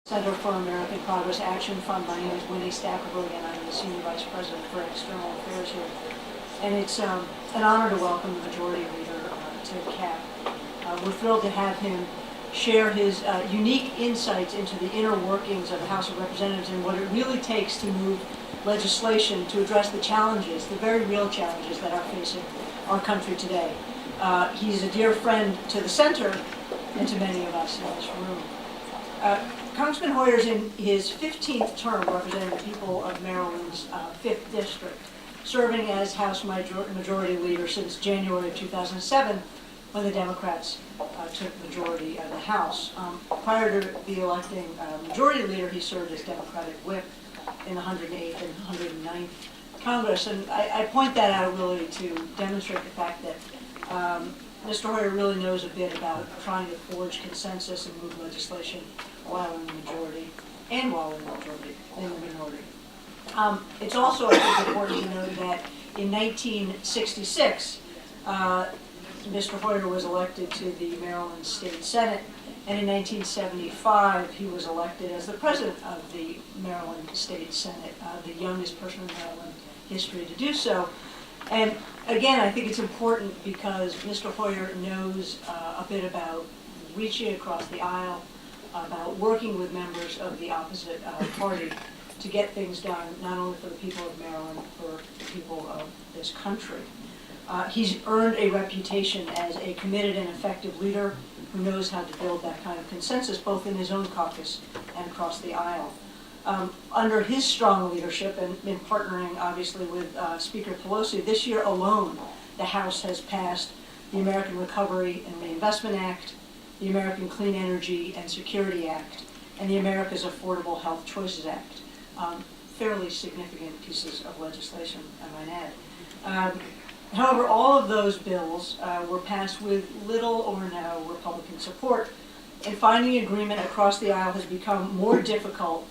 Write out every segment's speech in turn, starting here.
Center for American Progress Action Fund. My name is Winnie Stackerberg, and I'm the Senior Vice President for External Affairs here. And it's an honor to welcome the Majority Leader to CAP. We're thrilled to have him share his unique insights into the inner workings of the House of Representatives and what it really takes to move legislation to address the challenges, the very real challenges that are facing our country today. He's a dear friend to the Center and to many of us in this room. Congressman Hoyer is in his 15th term representing the people of Maryland's 5th District, serving as House Majority Leader since January of 2007, when the Democrats took majority of the House. Prior to be electing Majority Leader, he served as Democratic Whip in the 108th and 109th Congress. And I point that out really to demonstrate the fact that Mr. Hoyer really knows a bit about trying to forge consensus and move legislation while in the majority and while in the minority. It's also, I think, important to note that in 1966, Mr. Hoyer was elected to the Maryland State Senate, and in 1975, he was elected as the president of the Maryland State Senate, the youngest person in Maryland history to do so. And again, I think it's important because Mr. Hoyer knows a bit about reaching across the aisle, about working with members of the opposite party to get things done, not only for the people of Maryland, for the people of this country. He's earned a reputation as a committed and effective leader who knows how to build that kind of consensus, both in his own caucus and across the aisle. Under his strong leadership and in partnering, obviously, with Speaker Pelosi, this year alone, the House has passed the American Recovery and Reinvestment Act, the American Clean Energy and Security Act, and the America's Affordable Health Choices Act. Fairly significant pieces of legislation, I might add. However, all of those bills were passed with little or no Republican support, and finding agreement across the aisle has become more difficult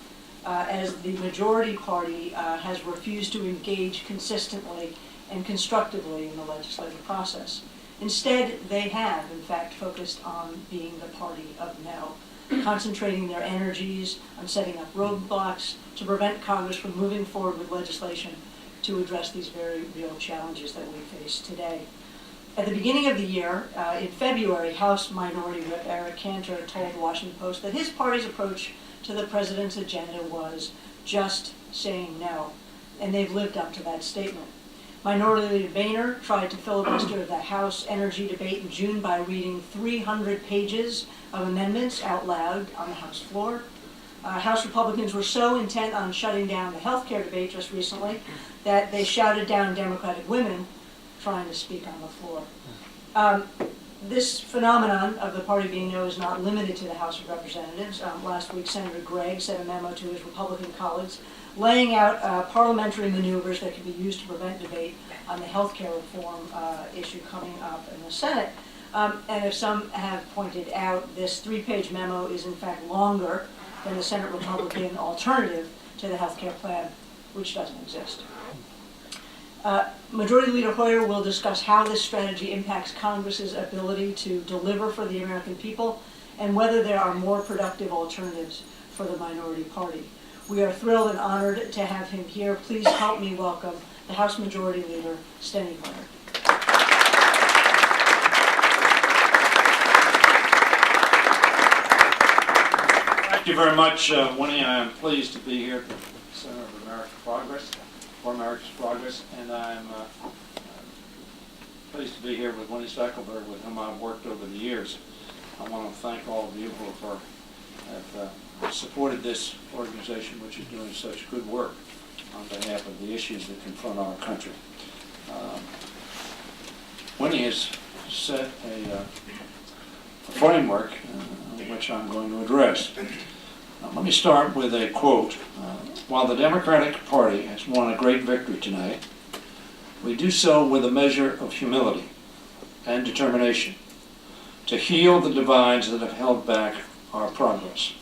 as the majority party has refused to engage consistently and constructively in the legislative process. Instead, they have, in fact, focused on being the party of no, concentrating their energies on setting up roadblocks to prevent Congress from moving forward with legislation to address these very real challenges that we face today. At the beginning of the year, in February, House Minority Whip Eric Cantor told the Washington Post that his party's approach to the president's agenda was just saying no, and they've lived up to that statement. Minority Leader Boehner tried to filibuster the House energy debate in June by reading 300 pages of amendments out loud on the House floor. House Republicans were so intent on shutting down the health care debate just recently that they shouted down Democratic women trying to speak on the floor. This phenomenon of the party being no is not limited to the House of Representatives. Last week, Senator Gregg sent a memo to his Republican colleagues laying out parliamentary maneuvers that could be used to prevent debate on the health care reform issue coming up in the Senate. And as some have pointed out, this 3-page memo is in fact longer than the Senate Republican alternative to the health care plan, which doesn't exist. Majority Leader Hoyer will discuss how this strategy impacts Congress's ability to deliver for the American people and whether there are more productive alternatives for the minority party. We are thrilled and honored to have him here. Please help me welcome the House Majority Leader, Steny Hoyer. Thank you very much, Winnie. I am pleased to be here at the Center of American Progress, for America's Progress, and I'm pleased to be here with Winnie Stackerberg, with whom I've worked over the years. I want to thank all of you who have supported this organization, which is doing such good work on behalf of the issues that confront our country. Winnie has set a framework which I'm going to address. Let me start with a quote. While the Democratic Party has won a great victory tonight, we do so with a measure of humility and determination to heal the divides that have held back our progress.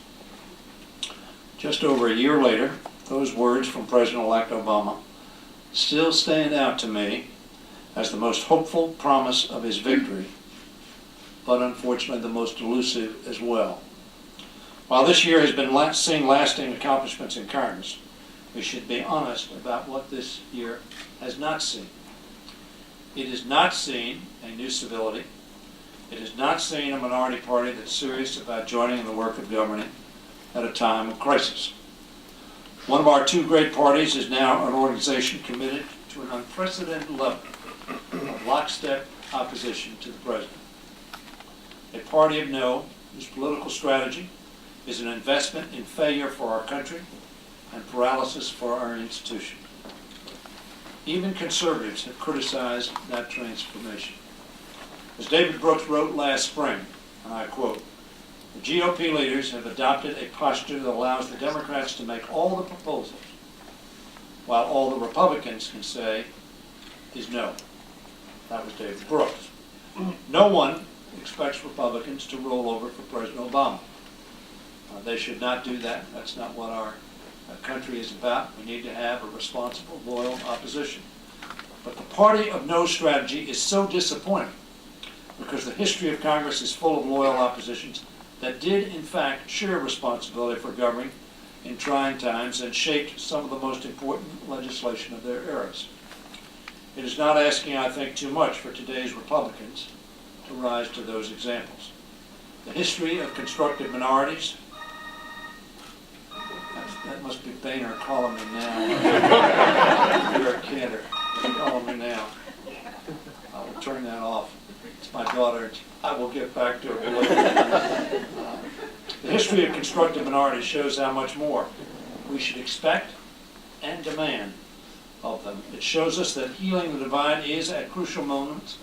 Just over a year later, those words from President-elect Obama still stand out to me as the most hopeful promise of his victory, but unfortunately the most elusive as well. While this year has been seen lasting accomplishments in Congress, we should be honest about what this year has not seen. It has not seen a new civility. It has not seen a minority party that's serious about joining in the work of governing at a time of crisis. One of our two great parties is now an organization committed to an unprecedented level of lockstep opposition to the president. A party of no, whose political strategy is an investment in failure for our country and paralysis for our institution. Even conservatives have criticized that transformation. As David Brooks wrote last spring, and I quote, "The GOP leaders have adopted a posture that allows the Democrats to make all the proposals, while all the Republicans can say is no." That was David Brooks. No one expects Republicans to roll over for President Obama. They should not do that. That's not what our country is about. We need to have a responsible, loyal opposition. But the party of no strategy is so disappointing because the history of Congress is full of loyal oppositions that did, in fact, share responsibility for governing in trying times and shaped some of the most important legislation of their eras. It is not asking, I think, too much for today's Republicans to rise to those examples. The history of constructive minorities, that must be Boehner calling me now. You're a cantor. Calling me now. I will turn that off. It's my daughter. I will get back to her later. The history of constructive minorities shows how much more we should expect and demand of them. It shows us that healing the divide is, at crucial moments,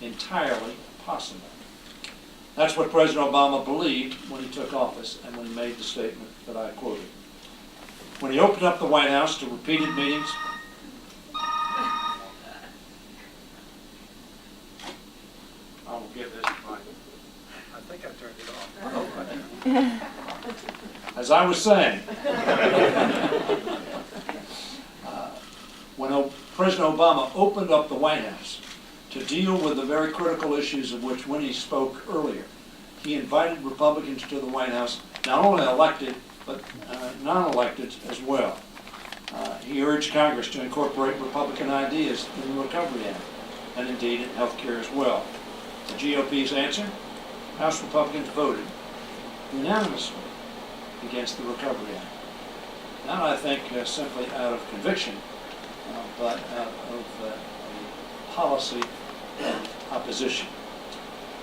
entirely possible. That's what President Obama believed when he took office and when he made the statement that I quoted. When he opened up the White House to repeated meetings, I will give this mic. I think I turned it off. I hope I did. As I was saying, when President Obama opened up the White House to deal with the very critical issues of which Winnie spoke earlier, he invited Republicans to the White House, not only elected, but non-elected as well. He urged Congress to incorporate Republican ideas in the Recovery Act, and indeed in health care as well. The GOP's answer? House Republicans voted unanimously against the Recovery Act. Not, I think, simply out of conviction, but out of a policy of opposition.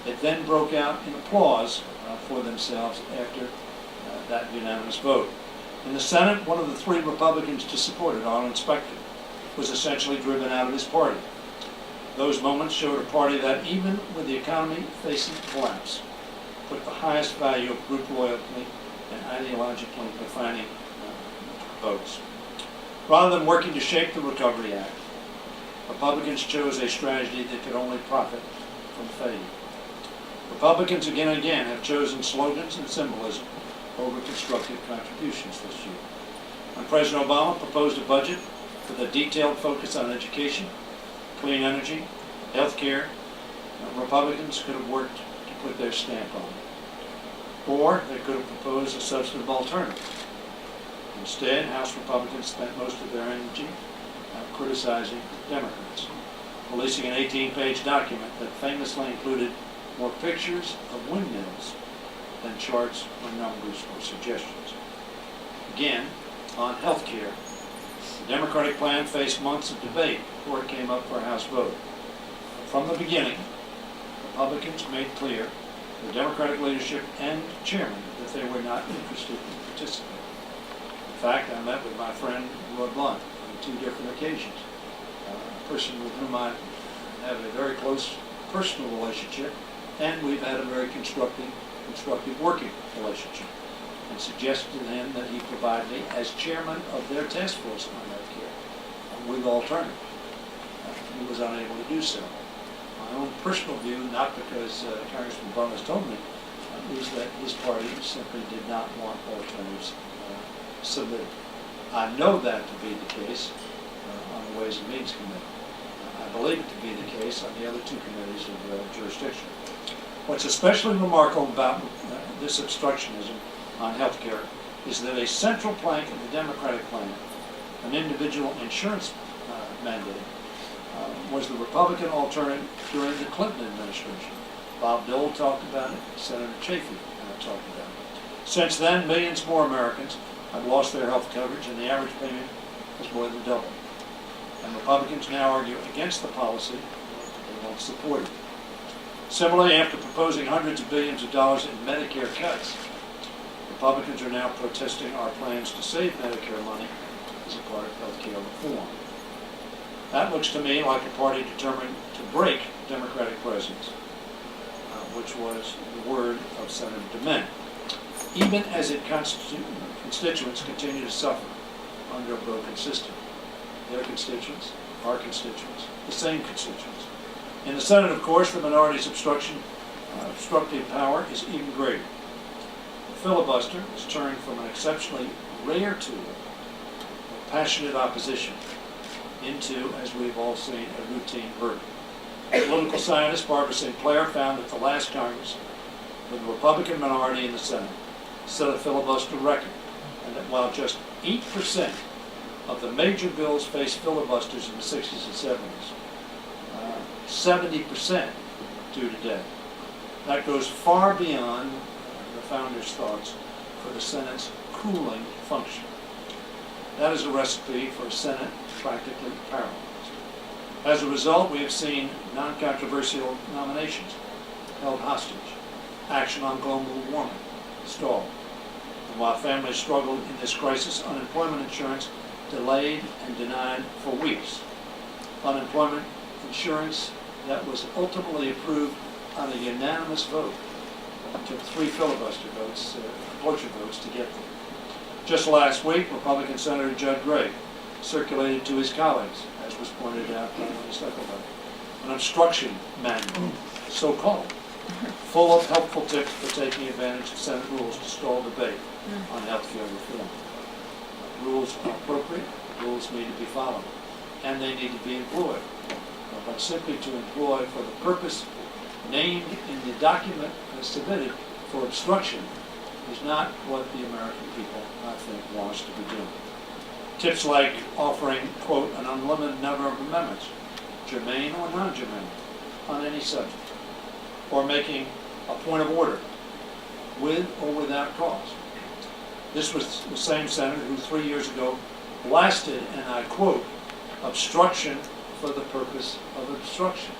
It then broke out in applause for themselves after that unanimous vote. In the Senate, one of the three Republicans to support it, Arlen Specter, was essentially driven out of his party. Those moments showed a party that, even with the economy facing collapse, put the highest value of group loyalty and ideologically defining votes. Rather than working to shape the Recovery Act, Republicans chose a strategy that could only profit from failure. Republicans again and again have chosen slogans and symbolism over constructive contributions this year. When President Obama proposed a budget with a detailed focus on education, clean energy, health care, Republicans could have worked to put their stamp on it. Or they could have proposed a substantive alternative. Instead, House Republicans spent most of their energy criticizing Democrats, releasing an 18-page document that famously included more pictures of windmills than charts or numbers or suggestions. Again, on health care, the Democratic plan faced months of debate before it came up for a House vote. From the beginning, Republicans made clear to the Democratic leadership and chairman that they were not interested in participating. In fact, I met with my friend Roy Blunt on two different occasions, a person with whom I have a very close personal relationship, and we've had a very constructive working relationship, and suggested to him that he provide me as chairman of their task force on health care with alternative. He was unable to do so. My own personal view, not because Congressman Bunn told me, is that his party simply did not want alternatives submitted. I know that to be the case on the Ways and Means Committee. I believe it to be the case on the other two committees of jurisdiction. What's especially remarkable about this obstructionism on health care is that a central plank of the Democratic plan, an individual insurance mandate, was the Republican alternative during the Clinton administration. Bob Dole talked about it, Senator Chafee talked about it. Since then, millions more Americans have lost their health coverage, and the average payment has more than doubled. And Republicans now argue against the policy. They won't support it. Similarly, after proposing hundreds of billions of dollars in Medicare cuts, Republicans are now protesting our plans to save Medicare money as a part of health care reform. That looks to me like a party determined to break Democratic presence, which was the word of Senator DeMint, even as its constituents continue to suffer under a broken system. Their constituents, our constituents, the same constituents. In the Senate, of course, the minority's obstructive power is even greater. The filibuster has turned from an exceptionally rare tool of passionate opposition into, as we've all seen, a routine verdict. Political scientist Barbara St. Clair found that the last Congress, with the Republican minority in the Senate, set a filibuster record, and that while just 8% of the major bills faced filibusters in the 60s and 70s, 70% do today. That goes far beyond the founders' thoughts for the Senate's cooling function. That is a recipe for a Senate practically paralyzed. As a result, we have seen non-controversial nominations held hostage, action on global warming stalled, and while families struggled in this crisis, unemployment insurance delayed and denied for weeks. Unemployment insurance that was ultimately approved on a unanimous vote. It took 3 filibuster votes, cloture votes to get there. Just last week, Republican Senator Judd Gregg circulated to his colleagues, as was pointed out by Steny, an obstruction manual, so-called, full of helpful tips for taking advantage of Senate rules to stall debate on health care reform. Rules are appropriate, rules need to be followed, and they need to be employed. But simply to employ for the purpose named in the document submitted for obstruction is not what the American people, I think, wants to be doing. Tips like offering, quote, an unlimited number of amendments, germane or non-germane, on any subject, or making a point of order, with or without cause. This was the same senator who 3 years ago blasted, and I quote, obstruction for the purpose of obstruction.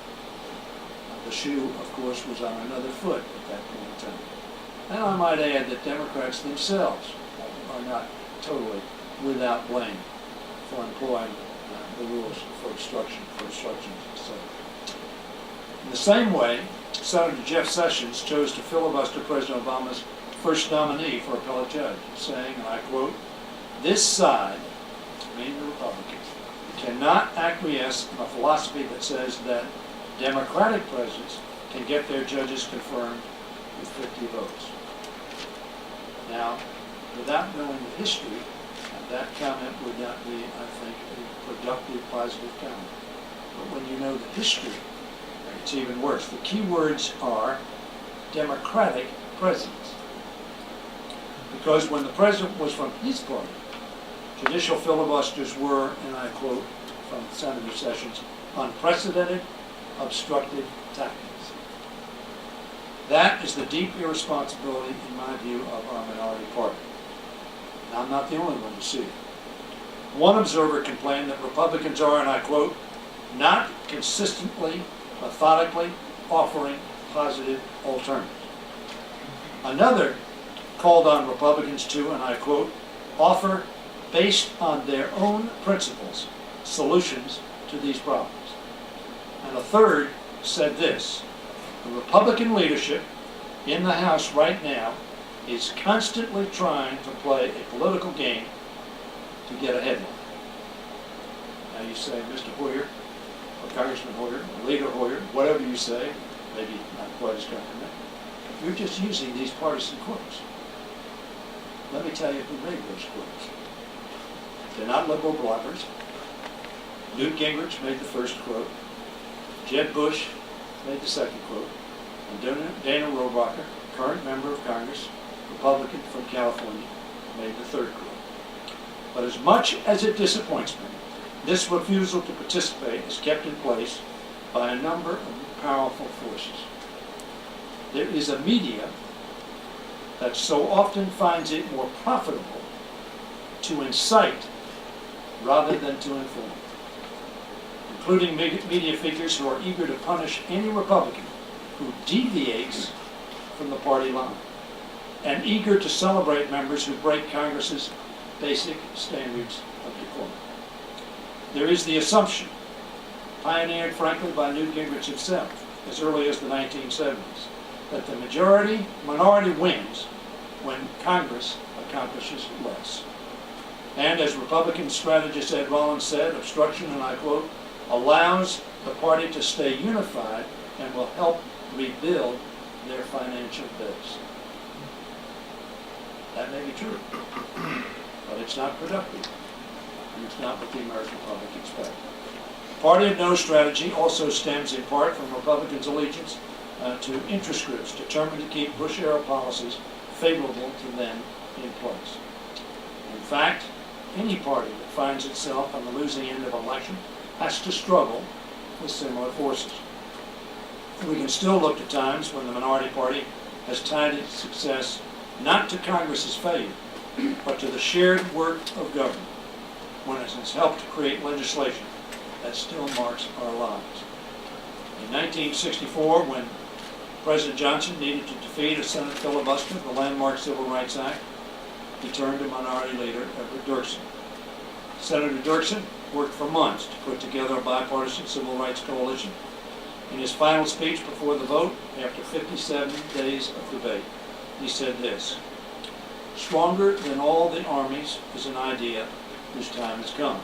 The shoe, of course, was on another foot at that point in time. And I might add that Democrats themselves are not totally without blame for employing the rules for obstructions, etc. In the same way, Senator Jeff Sessions chose to filibuster President Obama's first nominee for appellate judge, saying, and I quote, "This side," meaning the Republicans, "cannot acquiesce in a philosophy that says that Democratic presidents can get their judges confirmed with 50 votes." Now, without knowing the history, that comment would not be, I think, a productive, positive comment. But when you know the history, it's even worse. The key words are Democratic presidents. Because when the president was from his party, judicial filibusters were, and I quote from Senator Sessions, unprecedented, obstructive tactics. That is the deep irresponsibility, in my view, of our minority party. And I'm not the only one to see it. One observer complained that Republicans are, and I quote, not consistently, methodically offering positive alternatives. Another called on Republicans to, and I quote, offer, based on their own principles, solutions to these problems. And a third said this: the Republican leadership in the House right now is constantly trying to play a political game to get a headline. Now you say, Mr. Hoyer, or Congressman Hoyer, or Leader Hoyer, whatever you say, maybe not quite as compliment, you're just using these partisan quotes. Let me tell you who made those quotes. They're not liberal bloggers. Newt Gingrich made the first quote. Jeb Bush made the second quote. And Dana Rohrabacher, current member of Congress, Republican from California, made the third group. But as much as it disappoints me, this refusal to participate is kept in place by a number of powerful forces. There is a media that so often finds it more profitable to incite rather than to inform, including media figures who are eager to punish any Republican who deviates from the party line, and eager to celebrate members who break Congress's basic standards of decorum. There is the assumption, pioneered frankly by Newt Gingrich himself as early as the 1970s, that the minority wins when Congress accomplishes less. And as Republican strategist Ed Rollins said, obstruction, and I quote, allows the party to stay unified and will help rebuild their financial base. That may be true, but it's not productive, and it's not what the American public expects. Party of no strategy also stems in part from Republicans' allegiance to interest groups determined to keep Bush-era policies favorable to them in place. In fact, any party that finds itself on the losing end of an election has to struggle with similar forces. We can still look to times when the minority party has tied its success not to Congress's failure, but to the shared work of government, when it has helped to create legislation that still marks our lives. In 1964, when President Johnson needed to defeat a Senate filibuster of the landmark Civil Rights Act, he turned to Minority Leader Everett Dirksen. Senator Dirksen worked for months to put together a bipartisan civil rights coalition. In his final speech before the vote, after 57 days of debate, he said this: "Stronger than all the armies is an idea whose time has come.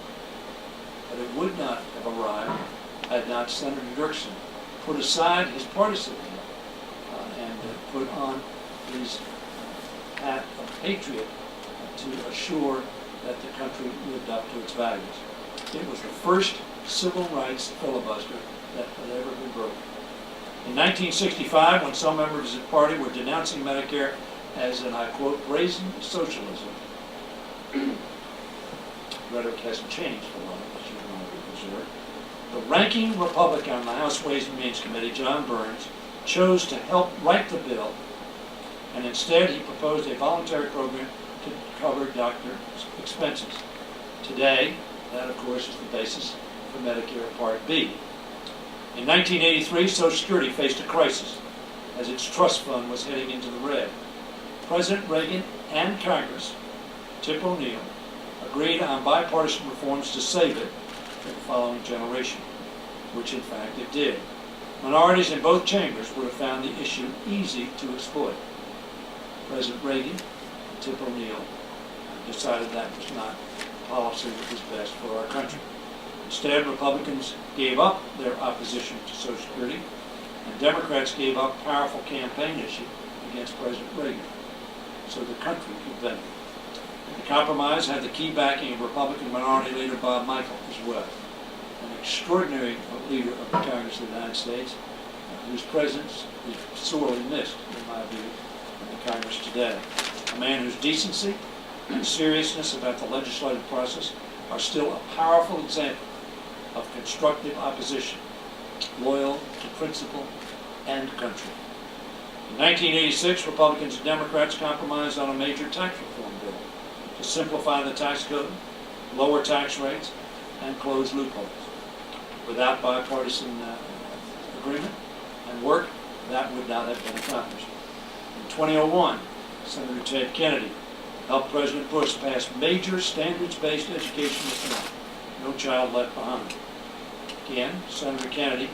But it would not have arrived had not Senator Dirksen put aside his partisanship and put on his hat of patriot to assure that the country lived up to its values." It was the first civil rights filibuster that had ever been broken. In 1965, when some members of the party were denouncing Medicare as an, I quote, brazen socialism, rhetoric hasn't changed a lot, as you might observe, the ranking Republican on the House Ways and Means Committee, John Burns, chose to help write the bill, and instead he proposed a voluntary program to cover doctor expenses. Today, that of course is the basis for Medicare Part B. In 1983, Social Security faced a crisis as its trust fund was heading into the red. President Reagan and Congress, Tip O'Neill, agreed on bipartisan reforms to save it for the following generation, which in fact it did. Minorities in both chambers would have found the issue easy to exploit. President Reagan and Tip O'Neill decided that was not policy that was best for our country. Instead, Republicans gave up their opposition to Social Security, and Democrats gave up powerful campaign issue against President Reagan, so the country could benefit. The compromise had the key backing of Republican Minority Leader Bob Michel as well, an extraordinary leader of the Congress of the United States, whose presence is sorely missed, in my view, in the Congress today. A man whose decency and seriousness about the legislative process are still a powerful example of constructive opposition, loyal to principle and country. In 1986, Republicans and Democrats compromised on a major tax reform bill to simplify the tax code, lower tax rates, and close loopholes. Without bipartisan agreement and work, that would not have been accomplished. In 2001, Senator Ted Kennedy helped President Bush pass major standards-based education reform, No Child Left Behind. Again, Senator Kennedy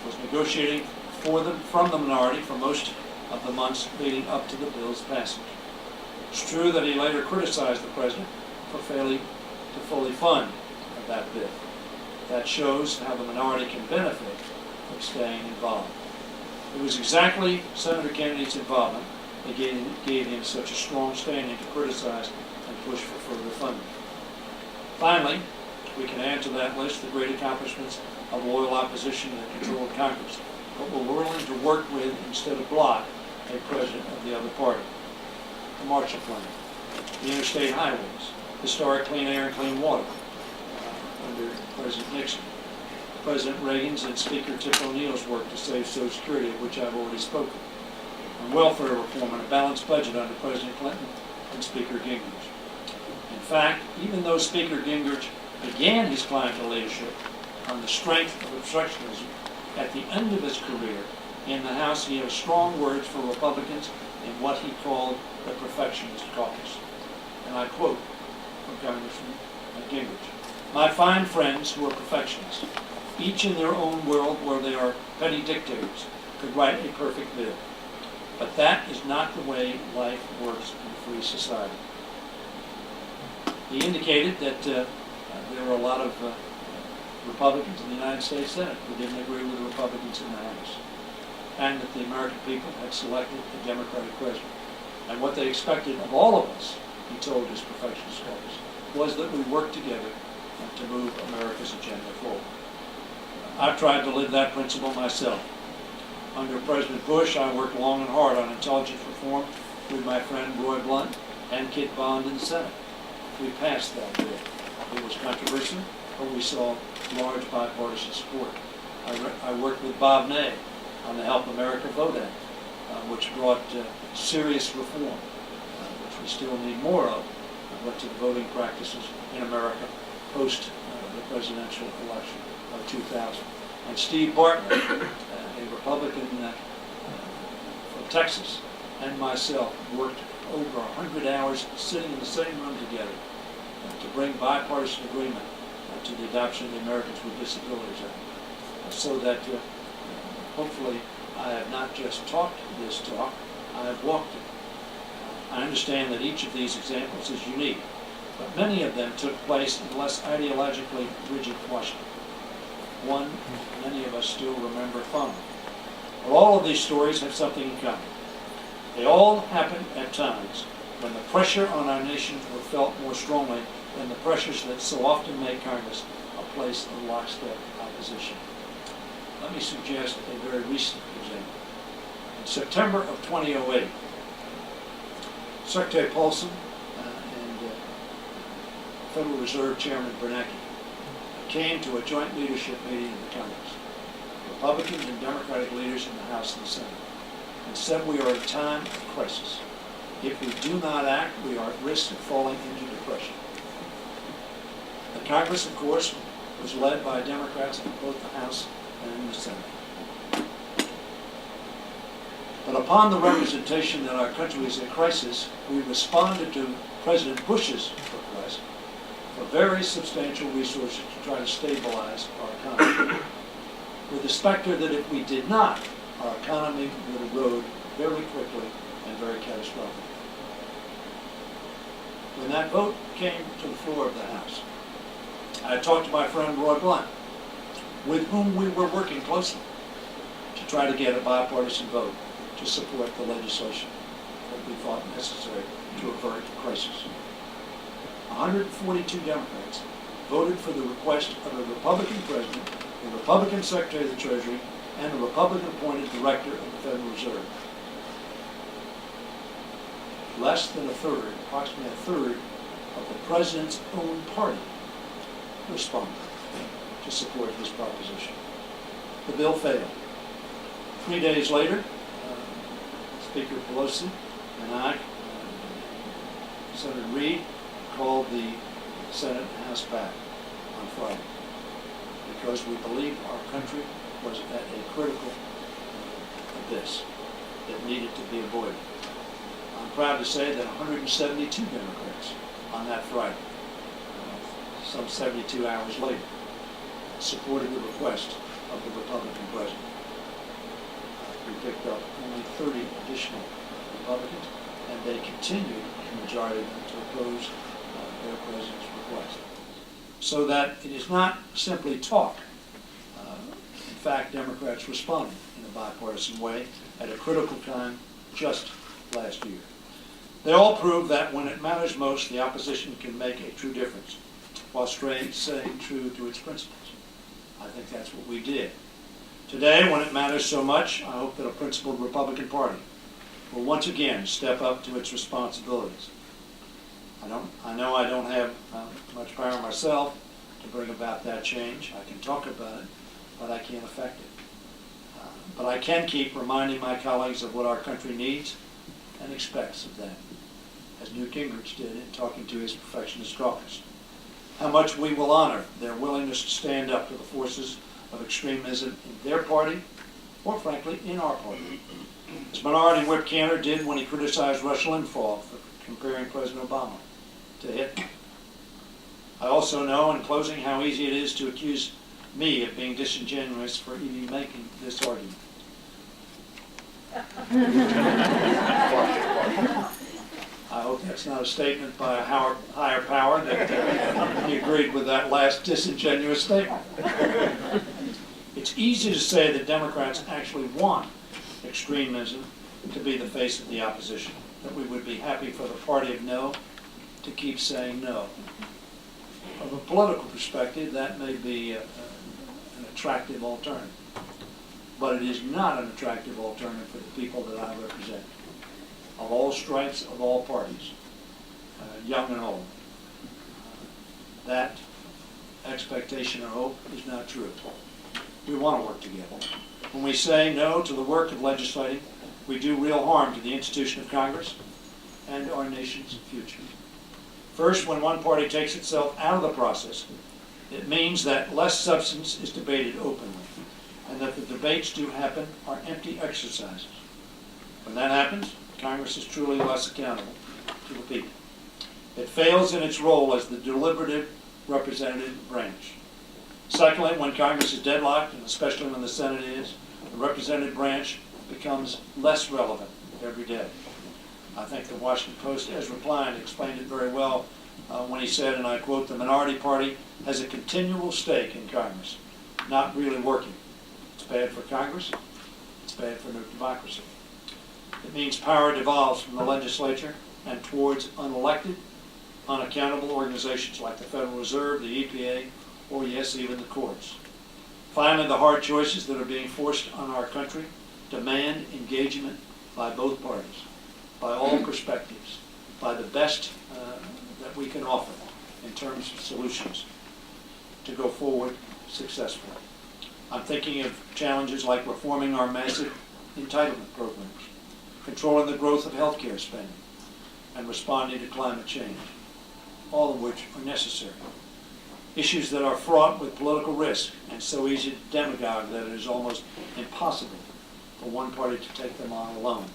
was negotiating from the minority for most of the months leading up to the bill's passage. It's true that he later criticized the president for failing to fully fund that bill. That shows how the minority can benefit from staying involved. It was exactly Senator Kennedy's involvement that gave him such a strong standing to criticize and push for further funding. Finally, we can add to that list the great accomplishments of loyal opposition that controlled Congress, but were willing to work with instead of block a president of the other party. the Marshall Plan, the interstate highways, historic clean air and clean water under President Nixon, President Reagan's and Speaker Tip O'Neill's work to save Social Security, of which I've already spoken, and welfare reform and a balanced budget under President Clinton and Speaker Gingrich. In fact, even though Speaker Gingrich began his climb to leadership on the strength of obstructionism at the end of his career in the House, he had strong words for Republicans in what he called the Perfectionist Caucus. And I quote from Congressman Gingrich, "My fine friends who are perfectionists, each in their own world where they are petty dictators, could write a perfect bill. But that is not the way life works in a free society." He indicated that there were a lot of Republicans in the United States Senate who didn't agree with the Republicans in the House, and that the American people had selected a Democratic president. And what they expected of all of us, he told his perfectionist caucus, was that we work together to move America's agenda forward. I've tried to live that principle myself. Under President Bush, I worked long and hard on intelligence reform with my friend Roy Blunt and Kit Bond in the Senate. We passed that bill. It was controversial, but we saw large bipartisan support. I worked with Bob Ney on the Help America Vote Act, which brought serious reform, which we still need more of, to the voting practices in America post the presidential election of 2000. And Steve Bartlett, a Republican from Texas, and myself worked over 100 hours sitting in the same room together to bring bipartisan agreement to the adoption of the Americans with Disabilities Act, so that hopefully I have not just talked this talk, I have walked it. I understand that each of these examples is unique, but many of them took place in less ideologically rigid Washington. One many of us still remember fondly. But all of these stories have something in common. They all happened at times when the pressure on our nation were felt more strongly than the pressures that so often make Congress a place of lockstep opposition. Let me suggest a very recent example. In September of 2008, Secretary Paulson and Federal Reserve Chairman Bernanke came to a joint leadership meeting in the Congress, Republican and Democratic leaders in the House and the Senate, and said we are at a time of crisis. If we do not act, we are at risk of falling into depression. The Congress, of course, was led by Democrats in both the House and in the Senate. But upon the representation that our country is in crisis, we responded to President Bush's request for very substantial resources to try to stabilize our economy, with the specter that if we did not, our economy would erode very quickly and very catastrophically. When that vote came to the floor of the House, I talked to my friend Roy Blunt, with whom we were working closely to try to get a bipartisan vote to support the legislation that we thought necessary to avert the crisis. 142 Democrats voted for the request of a Republican president, a Republican Secretary of the Treasury, and a Republican-appointed Director of the Federal Reserve. Less than a third, approximately a third, of the president's own party responded to support this proposition. The bill failed. 3 days later, Speaker Pelosi and I, Senator Reid, called the Senate and House back on Friday because we believed our country was at a critical abyss that needed to be avoided. I'm proud to say that 172 Democrats on that Friday, some 72 hours later, supported the request of the Republican president. We picked up only 30 additional Republicans, and they continued, the majority of them, to oppose their president's request. So that it is not simply talk. In fact, Democrats responded in a bipartisan way at a critical time just last year. They all prove that when it matters most, the opposition can make a true difference while staying true to its principles. I think that's what we did. Today, when it matters so much, I hope that a principled Republican Party will once again step up to its responsibilities. I know I don't have much power myself to bring about that change. I can talk about it, but I can't affect it. But I can keep reminding my colleagues of what our country needs and expects of them, as Newt Gingrich did in talking to his perfectionist caucus. How much we will honor their willingness to stand up to the forces of extremism in their party, or frankly, in our party. As Minority Whip Cantor did when he criticized Rush Limbaugh for comparing President Obama to Hitler. I also know, in closing, how easy it is to accuse me of being disingenuous for even making this argument. I hope that's not a statement by a higher power that he agreed with that last disingenuous statement. It's easy to say that Democrats actually want extremism to be the face of the opposition, that we would be happy for the party of no to keep saying no. From a political perspective, that may be an attractive alternative, but it is not an attractive alternative for the people that I represent, of all stripes, of all parties, young and old. That expectation or hope is not true. We want to work together. When we say no to the work of legislating, we do real harm to the institution of Congress and our nation's future. First, when one party takes itself out of the process, it means that less substance is debated openly, and that the debates do happen are empty exercises. When that happens, Congress is truly less accountable to the people. It fails in its role as the deliberative representative branch. Secondly, when Congress is deadlocked, and especially when the Senate is, the representative branch becomes less relevant every day. I think the Washington Post, Ezra Klein, explained it very well when he said, and I quote, "The minority party has a continual stake in Congress, not really working. It's bad for Congress. It's bad for democracy." It means power devolves from the legislature and towards unelected, unaccountable organizations like the Federal Reserve, the EPA, or yes, even the courts. Finally, the hard choices that are being forced on our country demand engagement by both parties, by all perspectives, by the best that we can offer in terms of solutions to go forward successfully. I'm thinking of challenges like reforming our massive entitlement programs, controlling the growth of healthcare spending, and responding to climate change, all of which are necessary. Issues that are fraught with political risk and so easy to demagogue that it is almost impossible for one party to take them on alone.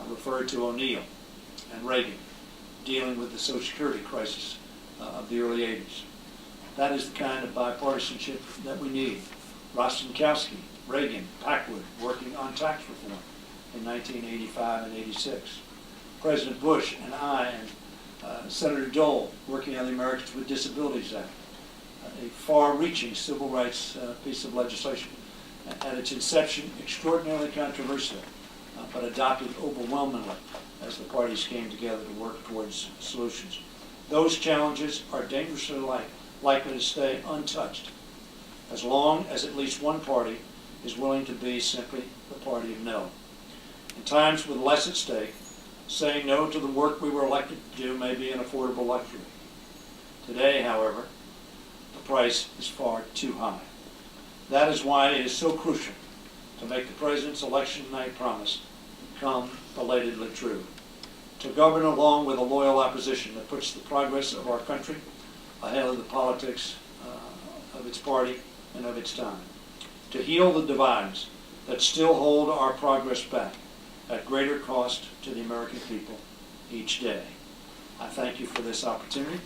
I refer to O'Neill and Reagan dealing with the Social Security crisis of the early 80s. That is the kind of bipartisanship that we need. Rostenkowski, Reagan, Packwood working on tax reform in 1985 and 86. President Bush and I and Senator Dole working on the Americans with Disabilities Act, a far-reaching civil rights piece of legislation. At its inception, extraordinarily controversial, but adopted overwhelmingly as the parties came together to work towards solutions. Those challenges are dangerously likely to stay untouched as long as at least one party is willing to be simply the party of no. In times with less at stake, saying no to the work we were elected to do may be an affordable luxury. Today, however, the price is far too high. That is why it is so crucial to make the President's election night promise come belatedly true. To govern along with a loyal opposition that puts the progress of our country ahead of the politics of its party and of its time. To heal the divides that still hold our progress back at greater cost to the American people each day. I thank you for this opportunity,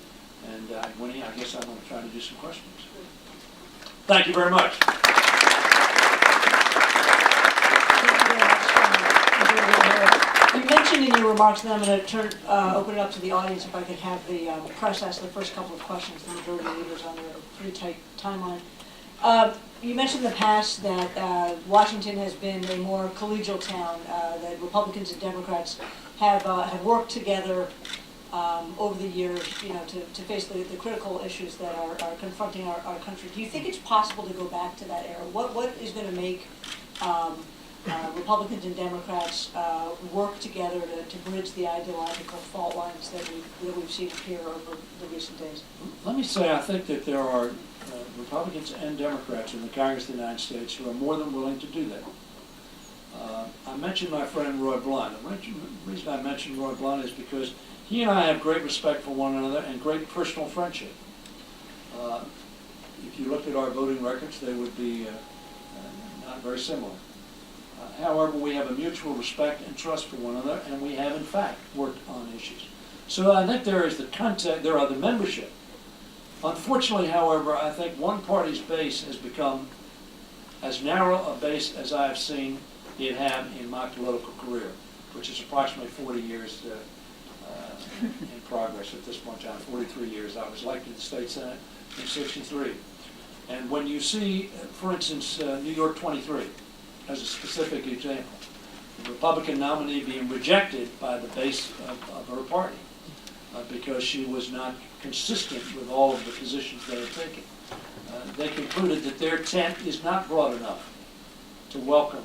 and Winnie, I guess I'm going to try to do some questions. Thank you very much. You mentioned in your remarks, and I'm going to open it up to the audience if I could have the press ask the first couple of questions. The majority leaders on their pretty tight timeline. You mentioned in the past that Washington has been a more collegial town, that Republicans and Democrats have worked together over the years, to face the critical issues that are confronting our country. Do you think it's possible to go back to that era? What is going to make Republicans and Democrats work together to bridge the ideological fault lines that we've seen appear over the recent days. Let me say, I think that there are Republicans and Democrats in the Congress of the United States who are more than willing to do that. I mentioned my friend Roy Blunt. The reason I mentioned Roy Blunt is because he and I have great respect for one another and great personal friendship. If you looked at our voting records, they would be not very similar. However, we have a mutual respect and trust for one another, and we have, in fact, worked on issues. So I think there is the contact, there are the membership. Unfortunately, however, I think one party's base has become as narrow a base as I have seen it have in my political career, which is approximately 40 years in progress at this point in time, 43 years. I was elected to the state senate in '63. And when you see, for instance, New York 23, as a specific example, the Republican nominee being rejected by the base of her party because she was not consistent with all of the positions they had taken. They concluded that their tent is not broad enough to welcome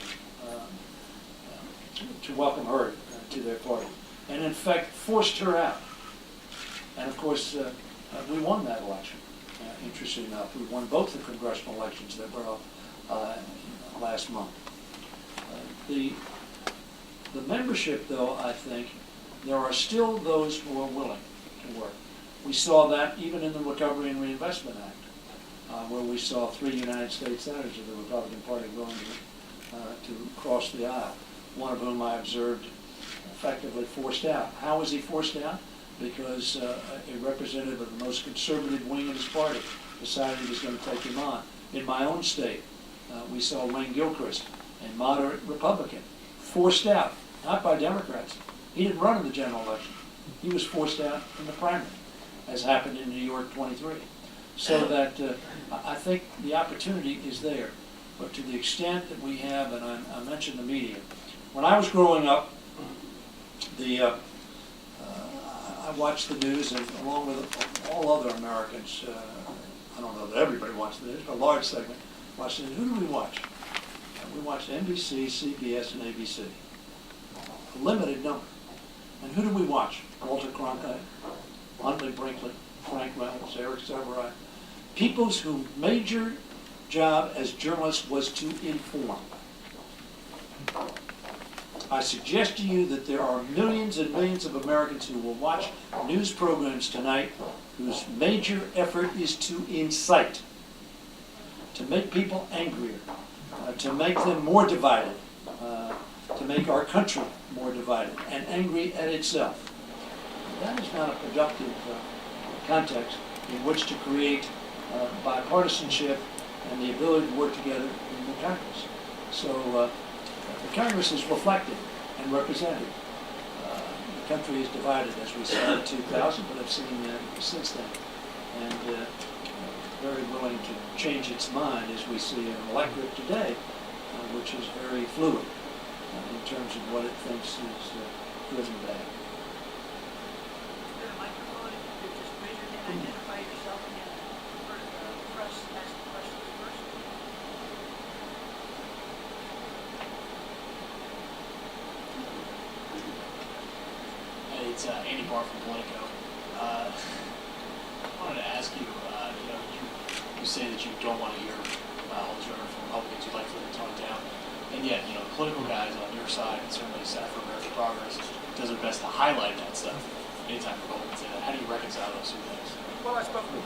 her to their party, and in fact forced her out. And of course, we won that election. Interesting enough, we won both the congressional elections that were up last month. The membership, though, I think, there are still those who are willing to work. We saw that even in the Recovery and Reinvestment Act, where we saw 3 United States senators of the Republican Party willing to cross the aisle, one of whom I observed effectively forced out. How was he forced out? Because a representative of the most conservative wing of his party decided he was going to take him on. In my own state, we saw Wayne Gilchrist, a moderate Republican, forced out, not by Democrats. He didn't run in the general election. He was forced out in the primary, as happened in New York 23. So that I think the opportunity is there. But to the extent that we have, and I mentioned the media, when I was growing up, I watched the news, and along with all other Americans, I don't know that everybody watched the news, but a large segment watched the news. Who do we watch? We watched NBC, CBS, and ABC. A limited number. And who do we watch? Walter Cronkite, Huntley Brinkley, Frank Reynolds, Eric Sevareid. People whose major job as journalists was to inform. I suggest to you that there are millions and millions of Americans who will watch news programs tonight whose major effort is to incite, to make people angrier, to make them more divided, to make our country more divided and angry at itself. That is not a productive context in which to create bipartisanship and the ability to work together in the Congress. So the Congress is reflected and represented. The country is divided, as we saw in 2000, but I've seen since then. And very willing to change its mind as we see an electorate today, which is very fluid in terms of what it thinks is good and bad. Just raise your hand, identify yourself, and press ask the questions first. Hey, it's Andy Barr from Politico. I wanted to ask you, you say that you don't want to hear all this rhetoric from Republicans. You'd like for them to tone it down. And yet, political guys on your side, and certainly Center for American Progress, does their best to highlight that stuff anytime Republicans say that. How do you reconcile those two things? Well, I spoke with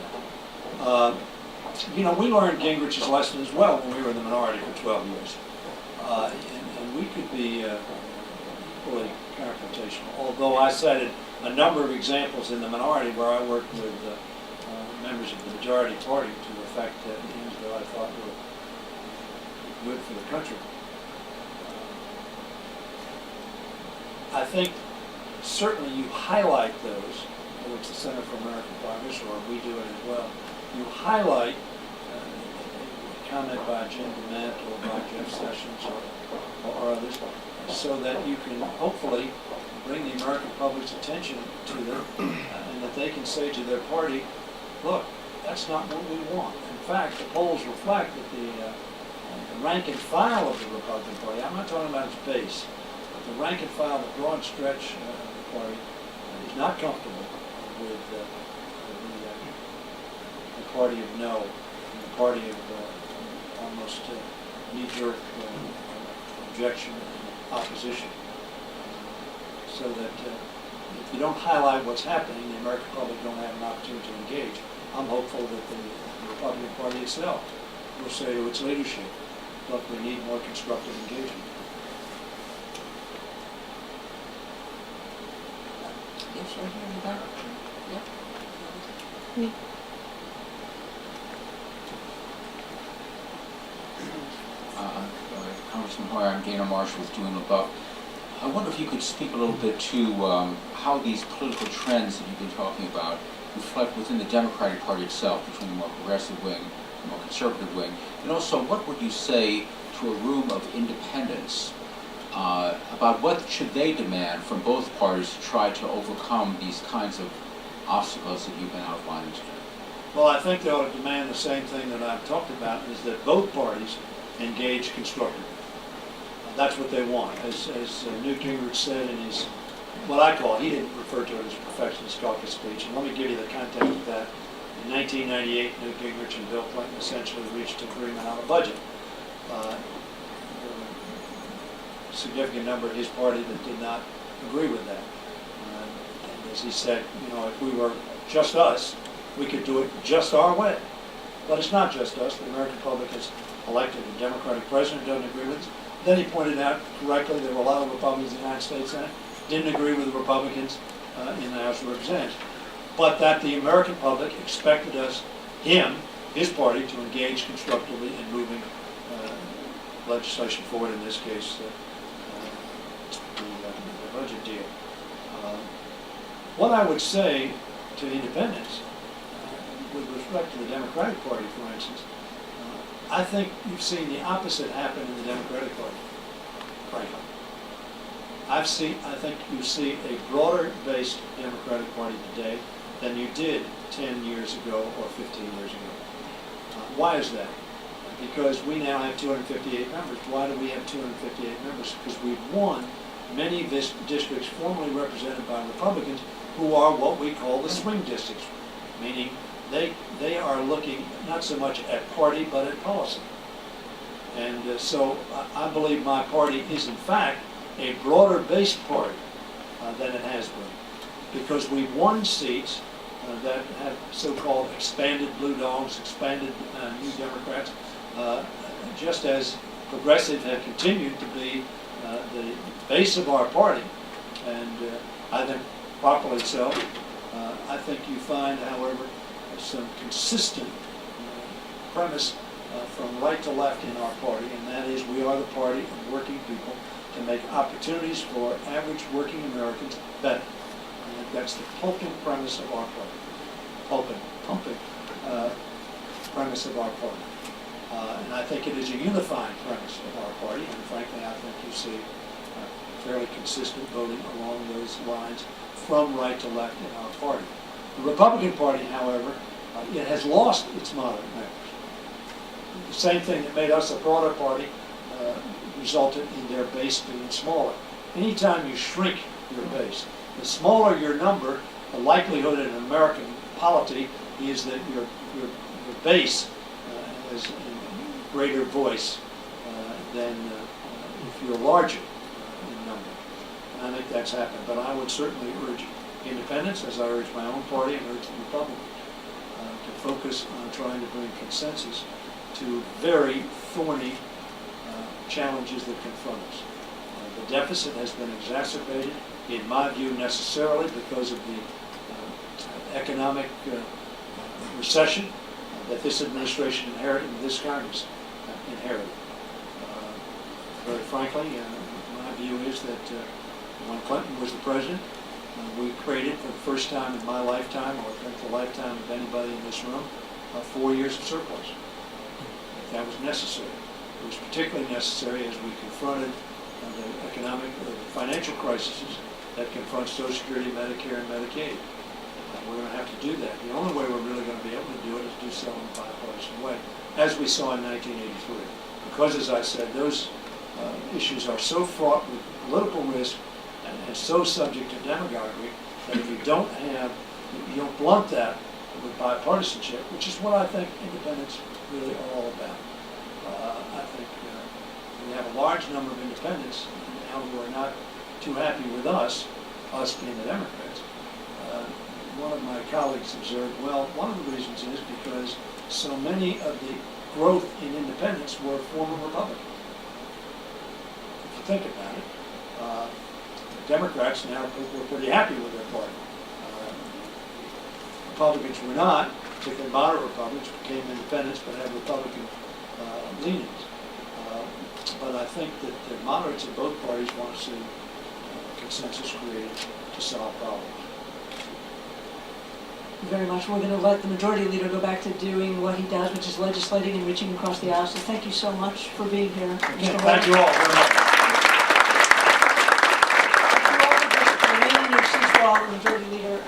We learned Gingrich's lesson as well when we were in the minority for 12 years. And we could be equally confrontational. Although I cited a number of examples in the minority where I worked with members of the majority party to effect things that I thought were good for the country. I think certainly you highlight those, whether it's the Center for American Progress or we do it as well. You highlight a comment by Jim DeMint or by Jeff Sessions or others, so that you can hopefully bring the American public's attention to them and that they can say to their party, look, that's not what we want. In fact, the polls reflect that the The rank and file of the Republican Party, I'm not talking about its base, but the rank and file, the broad stretch of the party is not comfortable with the party of no, and the party of almost knee-jerk objection and opposition. So that if you don't highlight what's happening, the American public don't have an opportunity to engage. I'm hopeful that the Republican Party itself will say to its leadership, look, we need more constructive engagement. Yes, right here in the back. Yep. Congressman Hoyer, I'm Gaynor Marshall with Doing LaBeouf. I wonder if you could speak a little bit to how these political trends that you've been talking about reflect within the Democratic Party itself, between the more progressive wing and the more conservative wing, and also what would you say to a room of independents about what should they demand from both parties to try to overcome these kinds of obstacles that you've been outlining today? Well, I think they ought to demand the same thing that I've talked about, is that both parties engage constructively. That's what they want. As Newt Gingrich said in his, what I call, he didn't refer to it as a perfectionist caucus speech, and let me give you the context of that. In 1998, Newt Gingrich and Bill Clinton essentially reached agreement on a budget. A significant number of his party that did not agree with that. And as he said, if we were just us, we could do it just our way. But it's not just us. The American public has elected a Democratic president who doesn't agree with us. Then he pointed out correctly there were a lot of Republicans in the United States Senate didn't agree with the Republicans in the House of Representatives. But that the American public expected his party, to engage constructively in moving legislation forward, in this case, the budget deal. What I would say to independents, with respect to the Democratic Party, for instance, I think you've seen the opposite happen in the Democratic Party, frankly. I think you see a broader-based Democratic Party today than you did 10 years ago or 15 years ago. Why is that? Because we now have 258 members. Why do we have 258 members? Because we've won many districts formerly represented by Republicans who are what we call the swing districts, meaning they are looking not so much at party but at policy. And so I believe my party is in fact a broader based party than it has been, because we've won seats that have so-called expanded blue dogs, expanded New Democrats, just as progressive have continued to be the base of our party, and I think properly so. I think you find, however, some consistent premise from right to left in our party, and that is we are the party of working people to make opportunities for average working Americans better. I think that's the pumping premise of our party. Pumping premise of our party. And I think it is a unifying premise of our party, and frankly, I think you see fairly consistent voting along those lines from right to left in our party. The Republican Party, however, it has lost its moderate members. The same thing that made us a broader party resulted in their base being smaller. Anytime you shrink your base, the smaller your number, the likelihood in American polity is that your base has a greater voice than if you're larger in number. And I think that's happened. But I would certainly urge independents, as I urge my own party and urge the Republicans, to focus on trying to bring consensus to very thorny challenges that confront us. The deficit has been exacerbated, in my view, necessarily because of the economic recession that this administration inherited and this Congress inherited. Very frankly, my view is that when Clinton was the president, we created for the first time in my lifetime, or I think the lifetime of anybody in this room, 4 years of surplus. That was necessary. It was particularly necessary as we confronted the economic, the financial crises that confront Social Security, Medicare, and Medicaid. We're going to have to do that. The only way we're really going to be able to do it is do so in a bipartisan way, as we saw in 1983. because, as I said, those issues are so fraught with political risk and so subject to demagoguery that if you don't blunt that with bipartisanship, which is what I think independents really are all about. I think we have a large number of independents now who are not too happy with us being the Democrats. One of my colleagues observed, well, one of the reasons is because so many of the growth in independents were former Republicans. If you think about it, the Democrats now were pretty happy with their party. Republicans were not, particularly moderate Republicans, became independents but had Republican leanings. But I think that the moderates of both parties want to see consensus created to solve problems. Thank you very much. We're going to let the majority leader go back to doing what he does, which is legislating and reaching across the aisle. So thank you so much for being here, Again, Mr. thank you all very much. Thank you all for remaining in your seats while the majority leader